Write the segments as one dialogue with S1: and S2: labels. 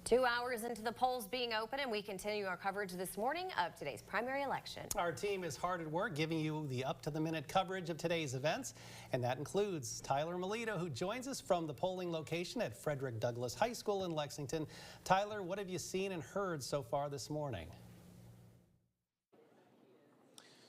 S1: 2 hours into the polls being open, and we continue our coverage this morning of today's primary election.
S2: Our team is hard at work giving you the up-to-the-minute coverage of today's events, and that includes Tyler Melito, who joins us from the polling location at Frederick Douglass High School in Lexington. Tyler, what have you seen and heard so far this morning?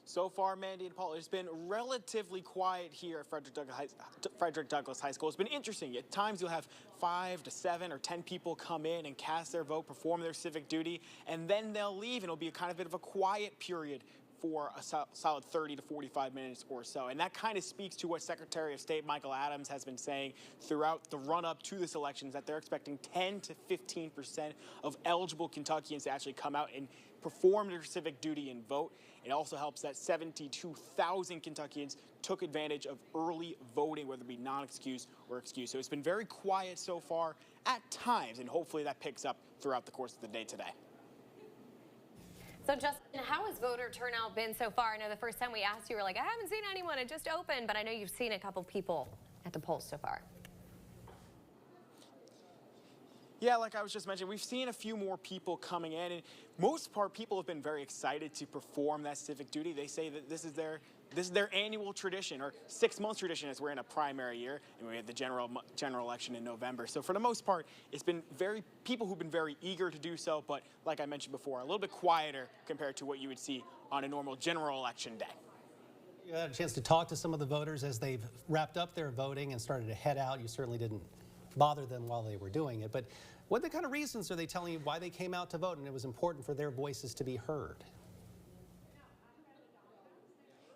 S3: So far, Mandy and Paul, it's been relatively quiet here at Frederick Douglass High School. It's been interesting. At times, you'll have 5 to 7 or 10 people come in and cast their vote, perform their civic duty, and then they'll leave, and it'll be a kind of bit of a quiet period for a solid 30 to 45 minutes or so. And that kind of speaks to what Secretary of State Michael Adams has been saying throughout the run-up to this election, is that they're expecting 10 to 15% of eligible Kentuckians to actually come out and perform their civic duty and vote. It also helps that 72,000 Kentuckians took advantage of early voting, whether it be non-excused or excused. So it's been very quiet so far at times, and hopefully that picks up throughout the course of the day today.
S1: So, Justin, how has voter turnout been so far? I know the first time we asked you, we were like, I haven't seen anyone, it just opened, but I know you've seen a couple people at the polls so far.
S3: Yeah, like I was just mentioning, we've seen a few more people coming in, and most part, people have been very excited to perform that civic duty. They say that this is their annual tradition, or 6-month tradition, as we're in a primary year, and we had the general election in November. So for the most part, it's been people who've been very eager to do so, but like I mentioned before, a little bit quieter compared to what you would see on a normal general election day.
S2: You had a chance to talk to some of the voters as they've wrapped up their voting and started to head out. You certainly didn't bother them while they were doing it, but what kind of reasons are they telling you why they came out to vote and it was important for their voices to be heard?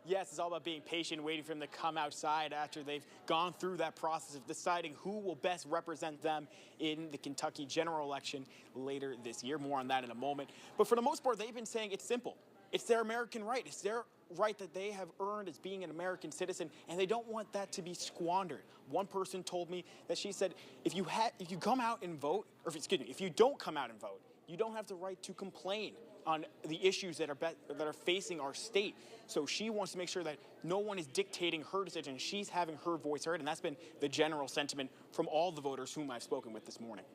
S3: Yes, it's all about being patient, waiting for them to come outside after they've gone through that process of deciding who will best represent them in the Kentucky general election later this year. More on that in a moment. But for the most part, they've been saying it's simple. It's their American right. It's their right that they have earned as being an American citizen, and they don't want that to be squandered. One person told me that she said, if you come out and vote, or if you don't come out and vote, you don't have the right to complain on the issues that are facing our state. So she wants to make sure that no one is dictating her decision. She's having her voice heard, and that's been the general sentiment from all the voters whom I've spoken with this morning.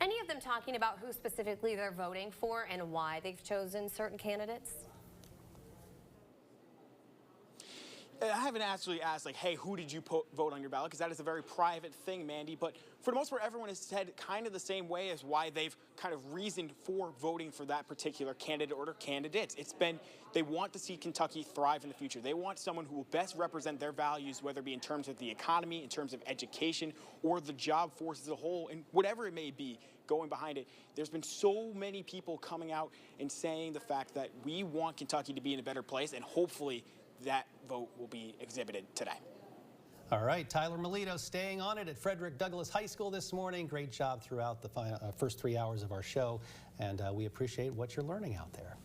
S1: Any of them talking about who specifically they're voting for and why they've chosen certain candidates?
S3: I haven't actually asked, like, hey, who did you vote on your ballot? Because that is a very private thing, Mandy. But for the most part, everyone has said kind of the same way as why they've kind of reasoned for voting for that particular candidate or candidates. It's been, they want to see Kentucky thrive in the future. They want someone who will best represent their values, whether it be in terms of the economy, in terms of education, or the job force as a whole, and whatever it may be going behind it. There's been so many people coming out and saying the fact that we want Kentucky to be in a better place, and hopefully that vote will be exhibited today.
S2: All right, Tyler Melito staying on it at Frederick Douglass High School this morning. Great job throughout the first 3 hours of our show, and we appreciate what you're learning out there.